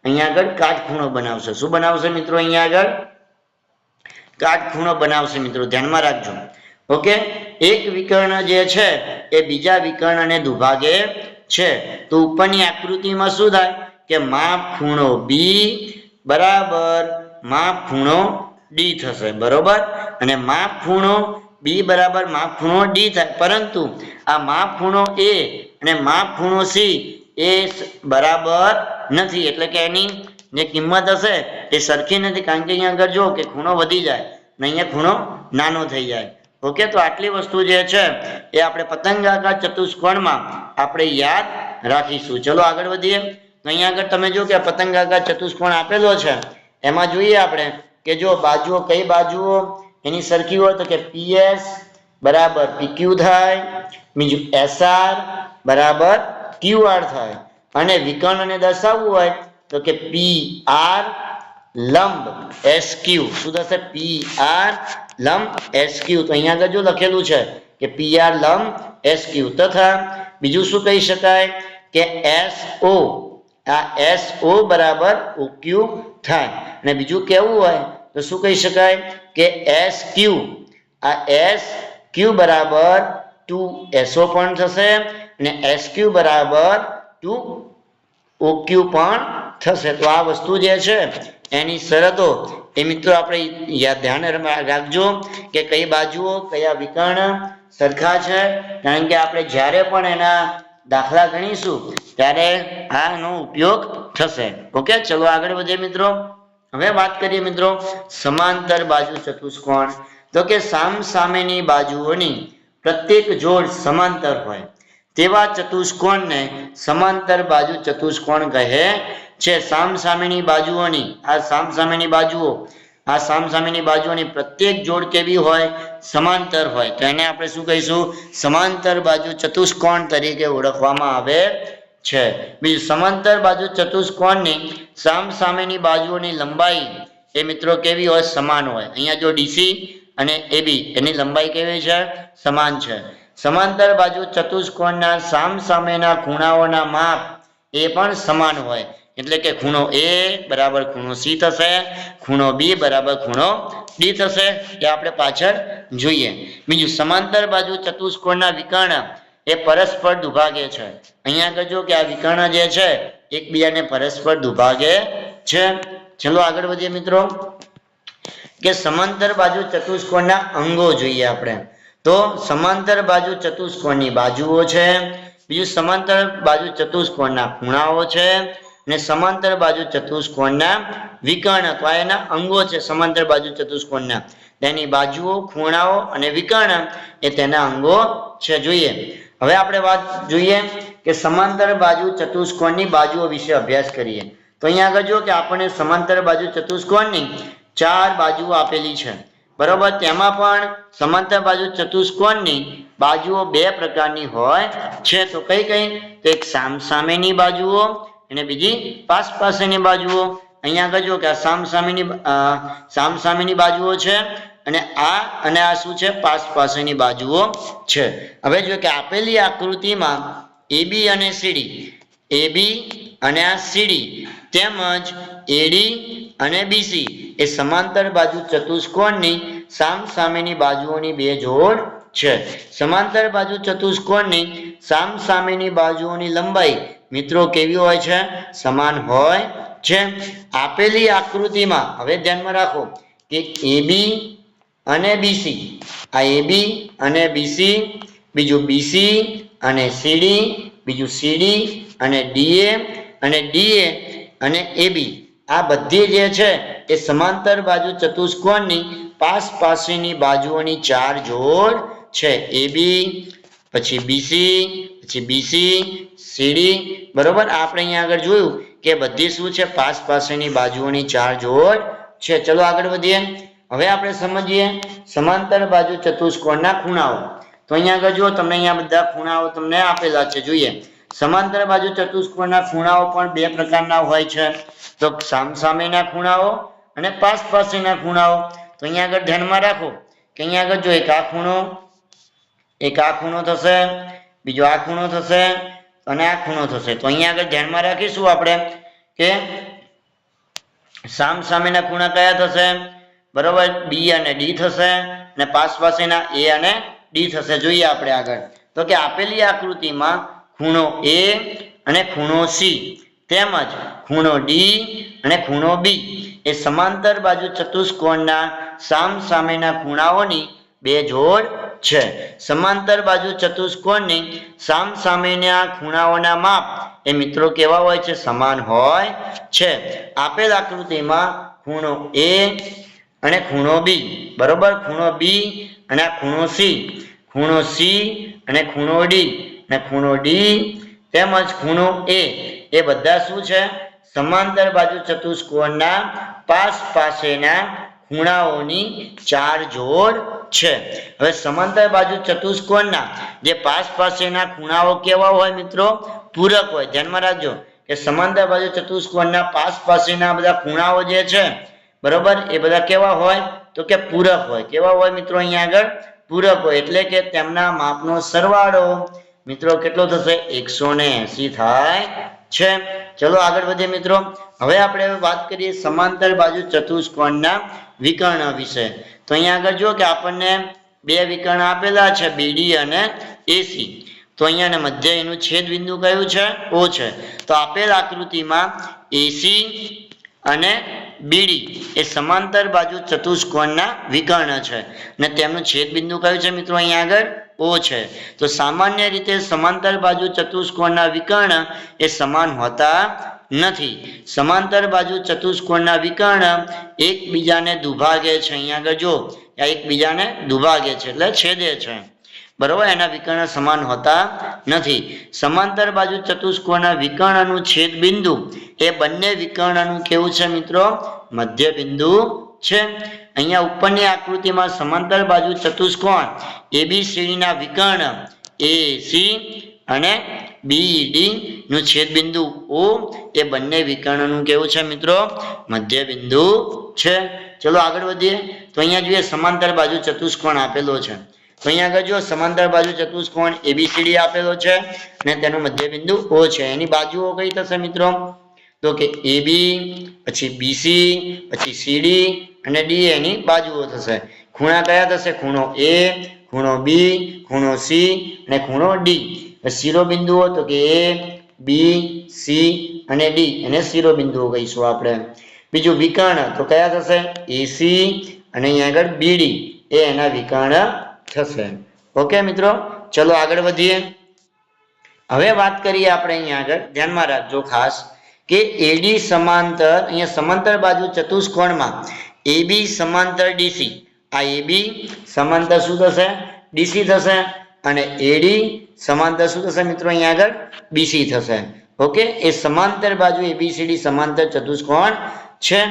અહીંયા આગળ કાટખૂણો બનાવશે. શું બનાવશે મિત્રો? અહીંયા આગળ કાટખૂણો બનાવશે. મિત્રો ધ્યાનમાં રાખજો. ઓકે, એક વિકર્ણ જે છે એ બીજા વિકર્ણને દુભાગે છે. તો ઉપરની આકૃતિમાં શું થાય કે માપ ખૂણો B બરાબર માપ ખૂણો D થશે. બરોબર, અને માપ ખૂણો B બરાબર માપ ખૂણો D થાય. પરંતુ આ માપ ખૂણો A અને માપ ખૂણો C એ બરાબર નથી. એટલે કે એની જે કિંમત હશે એ સરખી નથી, કારણ કે અહીંયા આગળ જો કે ખૂણો વધી જાય અને અહીંયા ખૂણો નાનો થઈ જાય. ઓકે, તો આટલી વસ્તુ જે છે એ આપણે પતંગાકાર ચતુષ્કોણમાં આપણે યાદ રાખીશું. ચલો આગળ વધીએ. અહીંયા આગળ તમે જો કે પતંગાકાર ચતુષ્કોણ આપેલો છે, એમાં જોઈએ આપણે કે જો બાજુઓ, કઈ બાજુઓ એની સરખી હોય તો કે PS બરાબર PQ થાય, બીજું SR બરાબર QR થાય, અને વિકર્ણને દર્શાવવું હોય તો કે PR લંબ SQ. શું થશે? PR લંબ SQ. તો અહીંયા આગળ જો લખેલું છે કે PR લંબ SQ, તથા બીજું શું કહી શકાય કે SO આ SO બરાબર OQ થાય અને બીજું કેવું હોય તો શું કહી શકાય કે SQ આ SQ બરાબર 2SO પણ થશે અને SQ બરાબર 2OQ પણ થશે તો આ વસ્તુ જે છે એની શરતો એ મિત્રો આપણે ધ્યાન રાખજો કે કઈ બાજુઓ કયા વિકર્ણ સરખા છે કારણ કે આપણે જ્યારે પણ એના દાખલા ગણીશું ત્યારે આનો ઉપયોગ થશે ઓકે ચલો આગળ વધીએ મિત્રો હવે વાત કરીએ મિત્રો સમાંતર બાજુ ચતુષ્કોણ તો કે સામસામેની બાજુઓની પ્રત્યેક જોડ સમાંતર હોય તેવા ચતુષ્કોણને સમાંતર બાજુ ચતુષ્કોણ કહે છે સામસામેની બાજુઓની આ સામસામેની બાજુઓની પ્રત્યેક જોડ કેવી હોય સમાંતર હોય તો એને આપણે શું કહીશું સમાંતર બાજુ ચતુષ્કોણ તરીકે ઓળખવામાં આવે છે બીજું સમાંતર બાજુ ચતુષ્કોણની સામસામેની બાજુઓની લંબાઈ એ મિત્રો કેવી હોય સમાન હોય અહીંયા જો DC અને AB એની લંબાઈ કેવી છે સમાન છે સમાંતર બાજુ ચતુષ્કોણના સામસામેના ખૂણાઓના માપ એ પણ સમાન હોય એટલે કે ખૂણો A બરાબર ખૂણો C થશે ખૂણો B બરાબર ખૂણો D થશે એ આપણે પાછળ જોઈએ બીજું સમાંતર બાજુ ચતુષ્કોણના વિકર્ણ એ પરસ્પર દુભાગે છે અહીંયા આગળ જો કે આ વિકર્ણ જે છે એકબીજાને પરસ્પર દુભાગે છે ચલો આગળ વધીએ મિત્રો કે સમાંતર બાજુ ચતુષ્કોણના અંગો જોઈએ આપણે તો સમાંતર બાજુ ચતુષ્કોણની બાજુઓ છે બીજું સમાંતર બાજુ ચતુષ્કોણના ખૂણાઓ છે અને સમાંતર બાજુ ચતુષ્કોણના વિકર્ણ તો એના અંગો છે સમાંતર બાજુ ચતુષ્કોણના તેની બાજુઓ ખૂણાઓ અને વિકર્ણ એ તેના અંગો છે જોઈએ હવે આપણે વાત જોઈએ કે સમાંતર બાજુ ચતુષ્કોણની બાજુઓ વિશે અભ્યાસ કરીએ તો અહીંયા આગળ જો કે આપણને સમાંતર બાજુ ચતુષ્કોણની 4 બાજુઓ આપેલી છે બરોબર તેમાં પણ સમાંતર બાજુ ચતુષ્કોણની બાજુઓ 2 પ્રકારની હોય છે તો કઈ તો એક સામસામેની બાજુઓ અને બીજી પાસેની બાજુઓ અહીંયા આગળ જો કે આ સામસામેની બાજુઓ છે અને આ શું છે પાસેની બાજુઓ છે હવે જો કે આપેલી આકૃતિમાં AB અને CD અને આ CD તેમજ AD અને BC એ સમાંતર બાજુ ચતુષ્કોણની સામસામેની બાજુઓની 2 જોડ છે સમાંતર બાજુ ચતુષ્કોણની સામસામેની બાજુઓની લંબાઈ મિત્રો કેવી હોય છે સમાન હોય છે આપેલી આકૃતિમાં હવે ધ્યાનમાં રાખો કે AB અને BC આ AB અને BC બીજું BC અને CD બીજું CD અને DA અને DA અને AB આ બધી જે છે એ સમાંતર બાજુ ચતુષ્કોણની પાસેની બાજુઓની 4 જોડ છે AB પછી BC પછી BC CD બરોબર આપણે અહીંયા આગળ જોયું કે બધી શું છે પાસેની બાજુઓની 4 જોડ છે ચલો આગળ વધીએ હવે આપણે સમજીએ સમાંતર બાજુ ચતુષ્કોણના ખૂણાઓ તો અહીંયા આગળ જો તમને અહીંયા બધા ખૂણાઓ તમને આપેલા છે જોઈએ સમાંતર બાજુ ચતુષ્કોણના ખૂણાઓ પણ 2 પ્રકારના હોય છે તો સામસામેના ખૂણાઓ અને પાસેના ખૂણાઓ તો અહીંયા આગળ ધ્યાનમાં રાખો કે અહીંયા આગળ જો એક આ ખૂણો થશે બીજો આ ખૂણો થશે અને આ ખૂણો થશે તો અહીંયા આગળ ધ્યાનમાં રાખીશું આપણે કે સામસામેના ખૂણા કયા થશે બરોબર B અને D થશે અને પાસેના A અને D થશે જોઈએ આપણે આગળ તો કે આપેલી આકૃતિમાં ખૂણો A અને ખૂણો C તેમજ ખૂણો D અને ખૂણો B એ સમાંતર બાજુ ચતુષ્કોણના સામસામેના ખૂણાઓની 2 જોડ છે સમાંતર બાજુ ચતુષ્કોણની સામસામેના ખૂણાઓના માપ એ મિત્રો કેવા હોય છે સમાન હોય છે આપેલ આકૃતિમાં ખૂણો A અને ખૂણો B બરોબર ખૂણો B અને ખૂણો C અને ખૂણો D અને ખૂણો D તેમજ ખૂણો A એ બધા શું છે સમાંતર બાજુ ચતુષ્કોણના પાસેના ખૂણાઓની 4 જોડ છે હવે સમાંતર બાજુ ચતુષ્કોણના જે પાસેના ખૂણાઓ કેવા હોય મિત્રો પૂરક હોય ધ્યાનમાં રાખજો કે સમાંતર બાજુ ચતુષ્કોણના પાસેના બધા ખૂણાઓ જે છે બરોબર એ બધા કેવા હોય તો કે પૂરક હોય કેવા હોય મિત્રો અહીંયા આગળ પૂરક હોય એટલે કે તેમના માપનો સરવાળો મિત્રો કેટલો થશે 180 થાય છે। ચલો આગળ વધીએ મિત્રો। હવે આપણે વાત કરીએ સમાંતર બાજુ ચતુષ્કોણના વિકર્ણ વિશે। તો અહીંયા આગળ જો કે આપણને બે વિકર્ણ આપેલા છે બીડી અને એસી। તો અહીંયા મધ્ય એનું છેદ બિંદુ કયું છે? ઓ છે। તો આપેલ આકૃતિમાં એસી અને બીડી એ સમાંતર બાજુ ચતુષ્કોણના વિકર્ણ છે અને તેમનું છેદ બિંદુ કયું છે મિત્રો? અહીંયા આગળ ઓ છે। તો સામાન્ય રીતે સમાંતર બાજુ ચતુષ્કોણના વિકર્ણ એ સમાન હોતા નથી। સમાંતર બાજુ ચતુષ્કોણના વિકર્ણ એકબીજાને દુભાગે છે। અહીંયા આગળ જો આ એકબીજાને દુભાગે છે એટલે છેદે છે, બરોબર। એના વિકર્ણ સમાન હોતા નથી। સમાંતર બાજુ ચતુષ્કોણના વિકર્ણનું છેદ બિંદુ એ બંને વિકર્ણનું કેવું છે મિત્રો? મધ્ય બિંદુ છે। અહીંયા ઉપરની આકૃતિમાં સમાંતર બાજુ ચતુષ્કોણ એબીસીડીના વિકર્ણ એસી અને બીડી નું છેદ બિંદુ ઓ એ બંને વિકર્ણનું કેવું છે મિત્રો? મધ્ય બિંદુ છે। ચલો આગળ વધીએ। તો અહીંયા જોઈએ સમાંતર બાજુ ચતુષ્કોણ આપેલો છે। તો અહીંયા આગળ જો સમાંતર બાજુ ચતુષ્કોણ એબીસીડી આપેલો છે અને તેનું મધ્ય બિંદુ ઓ છે। એની બાજુઓ કઈ થશે મિત્રો? તો કે એબી, પછી બીસી, પછી સીડી અને ડી એની બાજુઓ થશે। ખૂણા કયા થશે? ખૂણો એ, ખૂણો બી, ખૂણો સી અને ખૂણો ડી। શિરોબિંદુઓ તો કે એ, બી, સી અને ડી એને શિરોબિંદુઓ કહીશું આપણે। બીજું વિકર્ણ તો કયા થશે? એસી અને અહીંયા આગળ બીડી એ એના વિકર્ણ થશે। ઓકે મિત્રો, ચલો આગળ વધીએ। હવે વાત કરીએ આપણે અહીંયા આગળ, ધ્યાનમાં રાખજો ખાસ કે એડી સમાંતર, અહીંયા સમાંતર બાજુ ચતુષ્કોણમાં એબી સમાંતર ડીસી, આ એબી સમાંતર શું થશે? ડીસી થશે અને એડી સમાંતર શું થશે મિત્રો? અહીંયા આગળ બીસી થશે। ઓકે, એ સમાંતર બાજુ એબીસીડી સમાંતર ચતુષ્કોણ છે।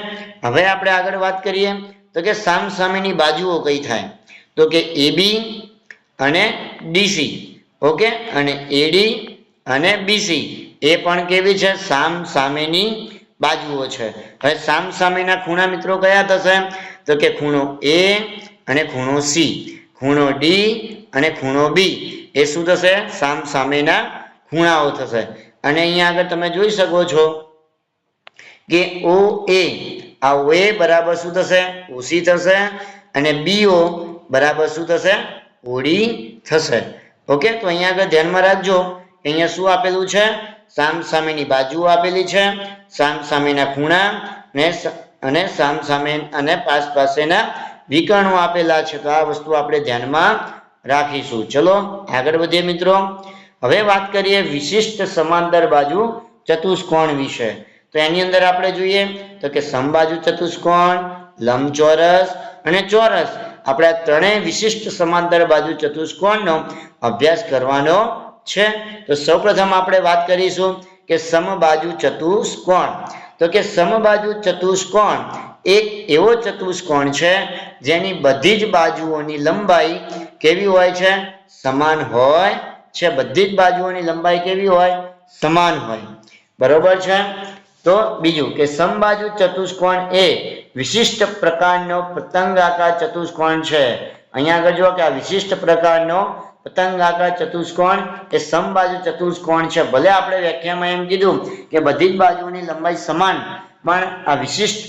હવે આપણે આગળ વાત કરીએ તો કે સામસામેની બાજુઓ કઈ થાય? તો કે એબી અને ડીસી, ઓકે, અને એડી અને બીસી એ પણ કેવી છે? સામસામેની બાજુઓ છે। હવે સામસામેના ખૂણા મિત્રો કયા થશે? તો કે ખૂણો એ અને ખૂણો સી, ખૂણો ડી અને ખૂણો બી એ શું થશે? સામસામેના ખૂણાઓ થશે। અને અહીંયા આગળ તમે જોઈ શકો છો કે ઓ એ, આ ઓ એ બરાબર શું થશે? ઓસી થશે અને બીઓ બરાબર શું થશે? ઓડી થશે। ઓકે, તો અહીંયા આગળ ધ્યાનમાં રાખજો કે અહીંયા શું આપેલું છે? સામસામેની બાજુઓ આપેલી છે, સામસામેના ખૂણા અને સામસામે અને પાસેના વિકર્ણો આપેલા છે। તો આ વસ્તુ આપણે ધ્યાનમાં રાખીશું। ચલો આગળ વધીએ મિત્રો। હવે વાત કરીએ વિશિષ્ટ સમાંતર બાજુ ચતુષ્કોણ વિશે। તો એની અંદર આપણે જોઈએ તો કે સમબાજુ ચતુષ્કોણ, લંબચોરસ અને ચોરસ, આપણે આ ત્રણેય વિશિષ્ટ સમાંતર બાજુ ચતુષ્કોણનો અભ્યાસ કરવાનો છે। તો સૌપ્રથમ આપણે વાત કરીશું કે સમબાજુ ચતુષ્કોણ। તો કે સમબાજુ ચતુષ્કોણ એક એવો ચતુષ્કોણ છે જેની બધી જ બાજુઓની લંબાઈ કેવી હોય છે? સમાન હોય છે। બધી જ બાજુઓની લંબાઈ કેવી હોય? સમાન હોય, બરોબર છે। તો બીજું કે સમબાજુ ચતુષ્કોણ એ વિશિષ્ટ પ્રકારનો પતંગાકાર ચતુષ્કોણ છે। અહીંયા આગળ જો કે આ વિશિષ્ટ પ્રકારનો પતંગાકાર ચતુષ્કોણ એ સમબાજુ ચતુષ્કોણ છે। ભલે આપણે વ્યાખ્યામાં એમ કીધું કે બધી જ બાજુઓની લંબાઈ સમાન, પણ આ વિશિષ્ટ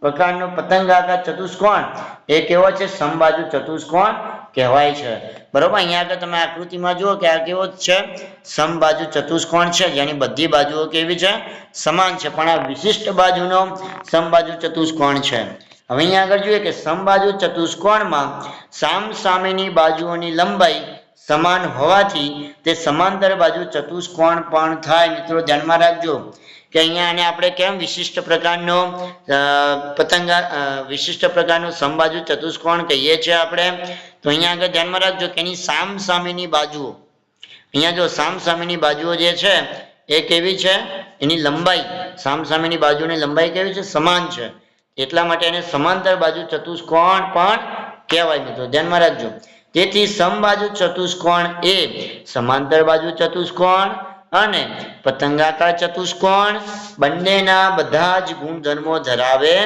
પ્રકારનો પતંગાકાર ચતુષ્કોણ એ કેવો છે? સમબાજુ ચતુષ્કોણ કહેવાય છે, બરોબર। અહીંયા આગળ તમે આકૃતિમાં જુઓ કે આ કેવો છે? સમબાજુ ચતુષ્કોણ છે જેની બધી બાજુઓ કેવી છે? સમાન છે, પણ આ વિશિષ્ટ બાજુનો સમબાજુ ચતુષ્કોણ છે। હવે અહીંયા આગળ જોઈએ કે સમબાજુ ચતુષ્કોણમાં સામસામેની બાજુઓની લંબાઈ સમાન હોવાથી તે સમાંતર બાજુ ચતુષ્કોણ પણ થાય। મિત્રો ધ્યાનમાં રાખજો કે અહીંયા આને આપણે કેમ વિશિષ્ટ પ્રકારનો વિશિષ્ટ પ્રકારનો સમબાજુ ચતુષ્કોણ કહીએ છીએ આપણે? તો અહીંયા આગળ ધ્યાનમાં રાખજો કે એની સામસામેની બાજુઓ, અહીંયા જો સામસામેની બાજુઓ જે છે એ કેવી છે? એની લંબાઈ, સામસામેની બાજુની લંબાઈ કેવી છે? સમાન છે, એટલા માટે એને સમાંતર બાજુ ચતુષ્કોણ પણ કહેવાય। મિત્રો ધ્યાનમાં રાખજો। તેથી સમબાજુ ચતુષ્કોણ એ સમાંતર બાજુ ચતુષ્કોણ અને પતંગાકાર ચતુષ્કોણ બંનેના બધા જ ગુણધર્મો ધરાવે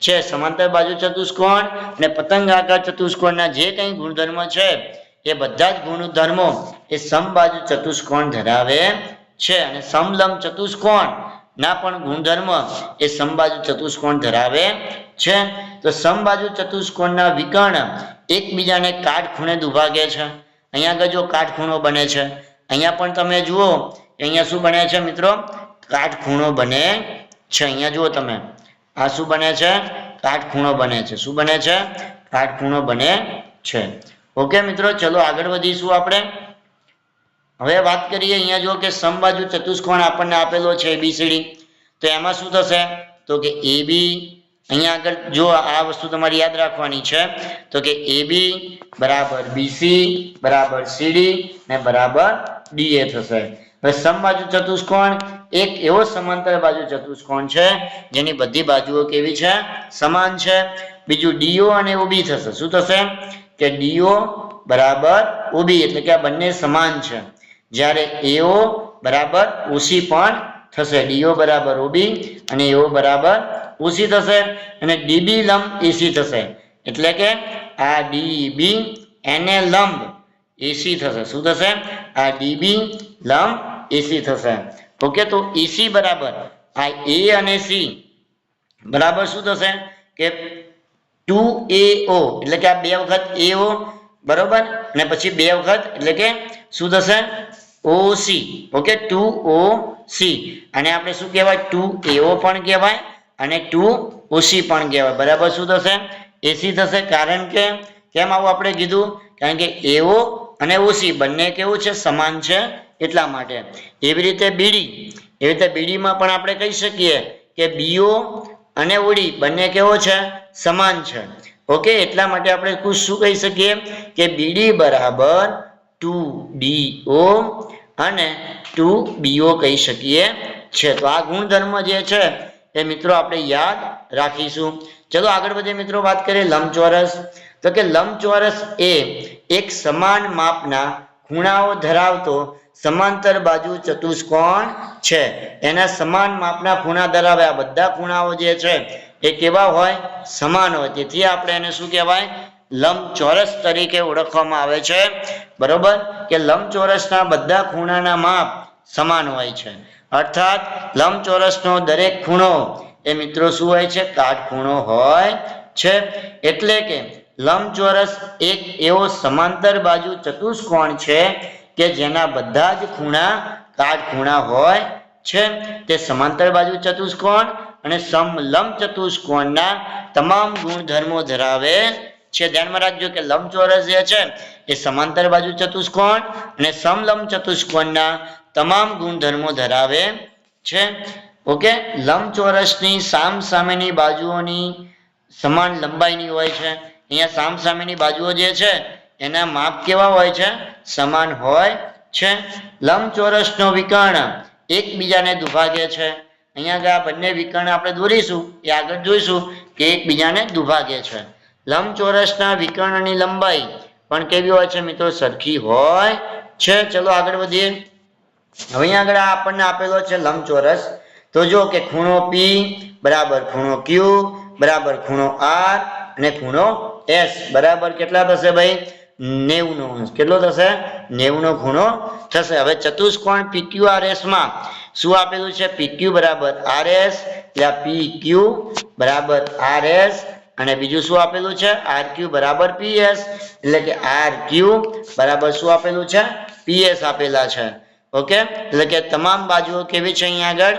છે। સમાંતર બાજુ ચતુષ્કોણ અને પતંગાકાર ચતુષ્કોણના જે કંઈ ગુણધર્મો છે એ બધા જ ગુણધર્મો એ સમબાજુ ચતુષ્કોણ ધરાવે છે અને સમલંબ ચતુષ્કોણ ના પણ ગુણધર્મ એ સમબાજુ ચતુષ્કોણ ધરાવે છે. તો સમબાજુ ચતુષ્કોણના વિકર્ણ એકબીજાને કાટખૂણે દુભાગે છે. અહીંયા આગળ જો કાટખૂણો બને છે, અહીંયા પણ તમે જુઓ અહીંયા શું બને છે મિત્રો, કાટખૂણો બને છે. અહીંયા જુઓ તમે આ શું બને છે, કાટખૂણો બને છે. શું બને છે, કાટખૂણો બને છે. ઓકે મિત્રો, ચલો આગળ વધીશું આપણે. હવે વાત કરીએ અહીંયા જો કે સમબાજુ ચતુષ્કોણ આપણને આપેલો છે ABCD, તો એમાં શું થશે તો કે AB, અહીંયા આગળ જો આ વસ્તુ તમારે યાદ રાખવાની છે તો કે AB બરાબર BC બરાબર CD ને બરાબર DA થશે. હવે સમબાજુ ચતુષ્કોણ એક એવો સમાંતર બાજુ ચતુષ્કોણ છે જેની બધી બાજુઓ કેવી છે, સમાન છે. બીજું DO અને OB થશે. શું થશે કે DO બરાબર OB એટલે કે આ બંને સમાન છે. જ્યારે AO બરાબર OC પણ થશે. DO બરાબર OB અને AO બરાબર OC થશે અને DB લંબ AC થશે. એટલે કે આ DB એને લંબ AC થશે. શું થશે, આ DB લંબ AC થશે. ઓકે, તો AC બરાબર આ A અને C બરાબર શું થશે કે 2AO એટલે કે આ બે વખત AO બરોબર અને પછી બે વખત એટલે કે શું થશે OC. ઓકે, 2OC અને આપણે શું કહેવાય 2AO પણ કહેવાય અને 2OC પણ કહેવાય. બરાબર શું થશે, AC થશે. કારણ કે કેમ આવું આપણે કીધું, કારણ કે AO અને OC બંને કેવું છે, સમાન છે એટલા માટે. એવી રીતે BD માં પણ આપણે કહી શકીએ કે BO અને OD બંને કેવો છે, સમાન છે. ઓકે, એટલા માટે આપણે શું કહી શકીએ કે BD બરાબર 2DO અને 2BO કહી શકીએ છે. તો આ ગુણધર્મ જે છે એ મિત્રો આપણે યાદ રાખીશું. ચલો આગળ વધીએ મિત્રો. વાત કરીએ લંબચોરસ. તો કે લંબચોરસ એ એક સમાન માપના ખૂણાઓ ધરાવતો સમાંતર બાજુ ચતુષ્કોણ છે. એના સમાન માપના ખૂણા ધરાવે. આ બધા ખૂણાઓ જે છે એ કેવા હોય, સમાન હોય. તેથી આપણે એને શું કહેવાય, લંબચોરસ તરીકે ઓળખવામાં આવે છે. બરોબર, કે લંબચોરસના બધા ખૂણાના માપ સમાન હોય છે. અર્થાત લંબચોરસનો દરેક ખૂણો એ મિત્રો શું હોય છે, કાટખૂણો હોય છે. એટલે કે લંબચોરસ એક એવો સમાંતર બાજુ ચતુષ્કોણ છે કે જેના બધા જ ખૂણા કાટખૂણા હોય છે. તે સમાંતર બાજુ ચતુષ્કોણ અને સમલંબ ચતુષ્કોણના તમામ ગુણધર્મો ધરાવે છે. ધ્યાનમાં રાખજો કે લંબચોરસ જે છે એ સમાંતર બાજુ ચતુષ્કોણ અને સમલંબ ચતુષ્કોણના તમામ ગુણધર્મો ધરાવે છે. ઓકે, લંબચોરસની સામસામેની બાજુઓની સમાન લંબાઈની હોય છે. અહીંયા સામસામેની બાજુઓ જે છે એના માપ કેવા હોય છે, સમાન હોય છે. લંબચોરસનો વિકર્ણ એકબીજાને દુભાગે છે. અહીંયા આગળ બંને વિકર્ણ આપણે દોરીશું એ આગળ જોઈશું કે એકબીજાને દુભાગે છે. લંબચોરસના વિકર્ણની લંબાઈ પણ કેવી હોય છે મિત્રો, સરખી હોય છે. ચલો આગળ વધીએ. હવે અહીંયા આગળ આપણને આપેલો છે લંબચોરસ. તો જો કે ખૂણો P બરાબર ખૂણો Q બરાબર ખૂણો R અને ખૂણો S બરાબર કેટલા થશે ભાઈ, 90 નો અંશ. કેટલો થશે, 90 નો ખૂણો થશે. હવે ચતુષ્કોણ PQRS માં શું આપેલું છે, PQ બરાબર RS એટલે PQ બરાબર RS અને બીજું શું આપેલું છે, RQ બરાબર PS એટલે કે RQ બરાબર શું આપેલું છે, PS આપેલા છે. ઓકે, એટલે કે તમામ બાજુઓ કેવી છે, અહીંયા આગળ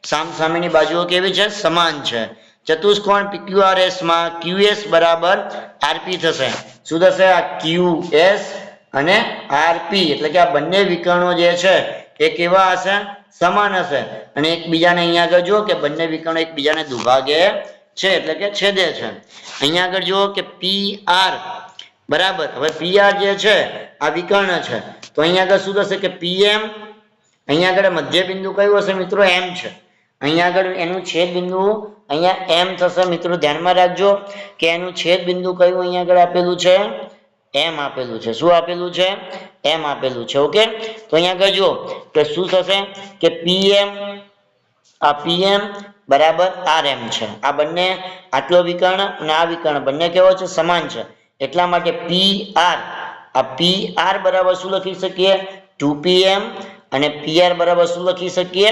સામસામેની બાજુઓ કેવી છે, સમાન છે. ચતુષ્કોણ PQRS માં QS બરાબર RP થશે. શું થશે, આ QS અને RP એટલે કે આ બંને વિકર્ણો જે છે એ કેવા હશે, સમાન હશે અને એકબીજાને અહીંયા આગળ જો કે બંને વિકર્ણો એકબીજાને દુભાગે છે એટલે કે છેદે છે. અહીંયા આગળ જુઓ કે PR બરાબર, હવે PR જે છે આ વિકર્ણ છે તો અહીંયા આગળ શું થશે કે PM, અહીંયા આગળ મધ્ય બિંદુ કયું હશે મિત્રો, M છે. અહીંયા આગળ એનું છેદ બિંદુ અહીંયા M થશે. મિત્રો ધ્યાનમાં રાખજો કે એનું છેદ બિંદુ કયું અહીંયા આગળ આપેલું છે, M આપેલું છે. શું આપેલું છે, M આપેલું છે. ઓકે, તો અહીંયા આગળ જો કે શું થશે કે PM, આ PM બરાબર RM છે. આ બંને આટલો વિકર્ણ અને આ વિકર્ણ બંને કેવો છે, સમાન છે. એટલા માટે PR, આ PR બરાબર શું લખી શકીએ, 2PM અને PR બરાબર શું લખી શકીએ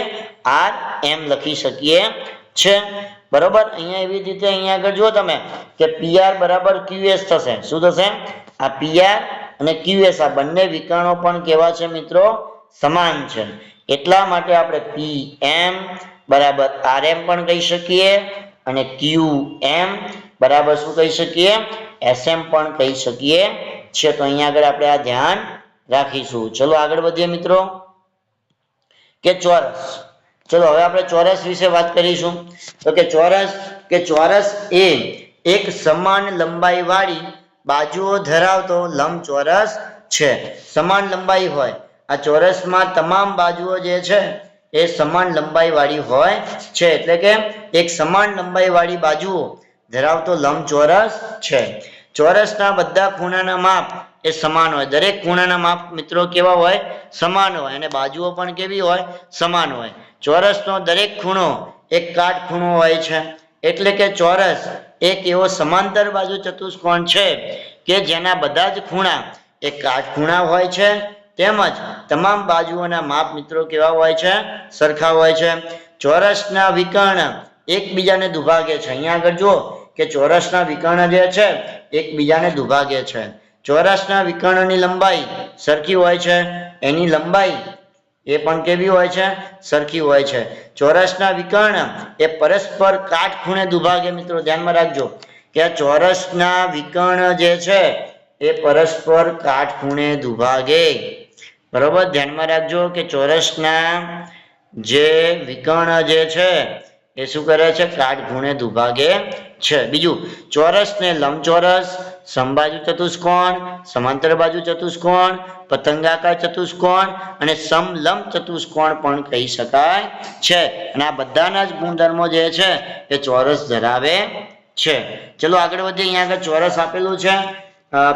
આર એમ લખી શકીએ છે બરોબર અહીંયા એવી રીતે અહીંયા આગળ જો તમે કે PR બરાબર QS થશે શું થશે આ PR અને QS આ બંને વિકર્ણો પણ કેવા છે મિત્રો સમાન છે એટલા માટે આપણે PM બરાબર RM પણ કહી શકીએ અને QM બરાબર શું કહી શકીએ SM પણ કહી શકીએ છે તો અહીંયા આગળ આપણે આ ધ્યાન રાખીશું ચલો આગળ વધીએ મિત્રો કે ચોરસ ચલો હવે આપણે ચોરસ વિશે વાત કરીશું તો કે ચોરસ એ એક સમાન લંબાઈ વાળી બાજુઓ ધરાવતો લંબચોરસ છે સમાન લંબાઈ હોય આ ચોરસમાં તમામ બાજુઓ જે છે એ સમાન લંબાઈ વાળી હોય છે એટલે કે એક સમાન લંબાઈ વાળી બાજુઓ ધરાવતો લંબચોરસ છે ચોરસના બધા ખૂણાના માપ એ સમાન હોય દરેક ખૂણાના માપ મિત્રો કેવા હોય સમાન હોય અને બાજુઓ પણ કેવી હોય સમાન હોય ચોરસનો દરેક ખૂણો એક કાટખૂણો હોય છે એટલે કે ચોરસ એક એવો સમાંતર બાજુ ચતુષ્કોણ છે કે જેના બધા જ ખૂણા એ કાટખૂણા હોય છે તેમજ તમામ બાજુઓના માપ મિત્રો કેવા હોય છે સરખા હોય છે ચોરસના વિકર્ણ એકબીજાને દુભાગે છે અહીંયા આગળ જુઓ કે ચોરસના વિકર્ણ જે છે એકબીજાને દુભાગે છે ચોરસના વિકર્ણની લંબાઈ સરખી હોય છે એની લંબાઈ એ પણ કેવી હોય છે સરખી હોય છે ચોરસના વિકર્ણ એ પરસ્પર કાટખૂણે દુભાગે મિત્રો ધ્યાનમાં રાખજો કે આ ચોરસના વિકર્ણ જે છે એ પરસ્પર કાટખૂણે દુભાગે બરોબર ધ્યાનમાં રાખજો કે ચોરસના જે વિકર્ણ જે છે એ શું કરે છે કાટખૂણે દુભાગે છે બીજું ચોરસને લંબચોરસ સમબાજુ ચતુષ્કોણ સમાંતર બાજુ ચતુષ્કોણ પતંગાકાર ચતુષ્કોણ અને સમલંબ ચતુષ્કોણ પણ કહી શકાય છે અને આ બધાના જ ગુણધર્મો જે છે એ ચોરસ ધરાવે છે ચલો આગળ વધીએ અહીંયા આગળ ચોરસ આપેલું છે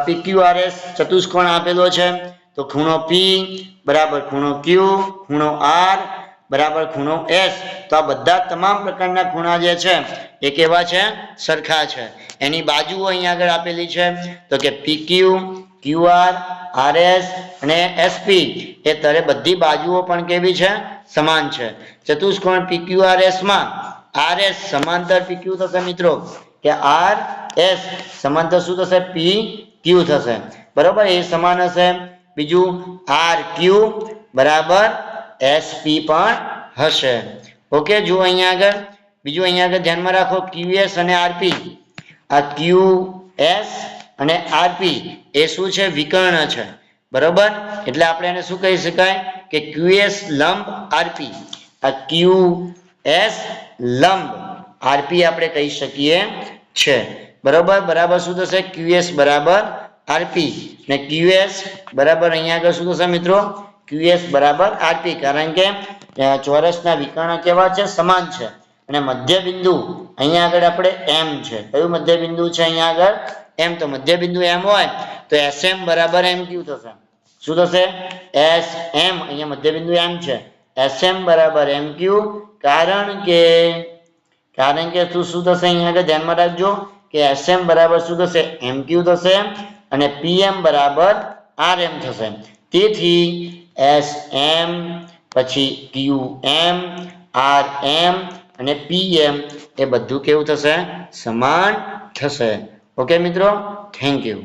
PQRS ચતુષ્કોણ આપેલો છે તો ખૂણો P બરાબર ખૂણો Q ખૂણો R બરાબર ખૂણો S તો આ બધા તમામ પ્રકારના ખૂણા જે છે એ કેવા છે સરખા છે એની બાજુઓ અહીંયા આગળ આપેલી છે તો કે PQ QR RS અને SP એ તરે બધી બાજુઓ પણ કેવી છે સમાન છે ચતુષ્કોણ PQRS માં RS સમાંતર PQ થશે મિત્રો કે RS સમાંતર શું થશે PQ થશે બરાબર એ સમાન હશે બીજું RQ બરાબર SP પણ હશે ઓકે જો અહીંયા આગળ બીજું અહીંયા આગળ ધ્યાનમાં રાખો QS અને RP આ QS અને RP એ શું છે વિકર્ણ છે બરોબર એટલે આપણે એને શું કહી શકાય કે QS લંબ RP આ QS લંબ RP આપણે કહી શકીએ છે બરાબર શું થશે QS બરાબર RP ને QS બરાબર અહીંયા આગળ શું થશે મિત્રો QS બરાબર RP કારણ કે ચોરસના વિકર્ણ કેવા છે સમાન છે અને મધ્ય બિંદુ અહીંયા આગળ આપણે M છે કયું મધ્ય બિંદુ છે અહીંયા આગળ M તો મધ્ય બિંદુ M હોય તો SM બરાબર MQ થશે શું થશે SM અહીંયા મધ્ય બિંદુ M છે SM બરાબર MQ કારણ કે શું થશે અહીંયા આગળ ધ્યાનમાં રાખજો કે SM બરાબર શું થશે MQ થશે અને PM બરાબર RM થશે તેથી SM પછી QM RM અને PM એ બધું કેવું થશે સમાન થશે ઓકે મિત્રો થેન્ક યુ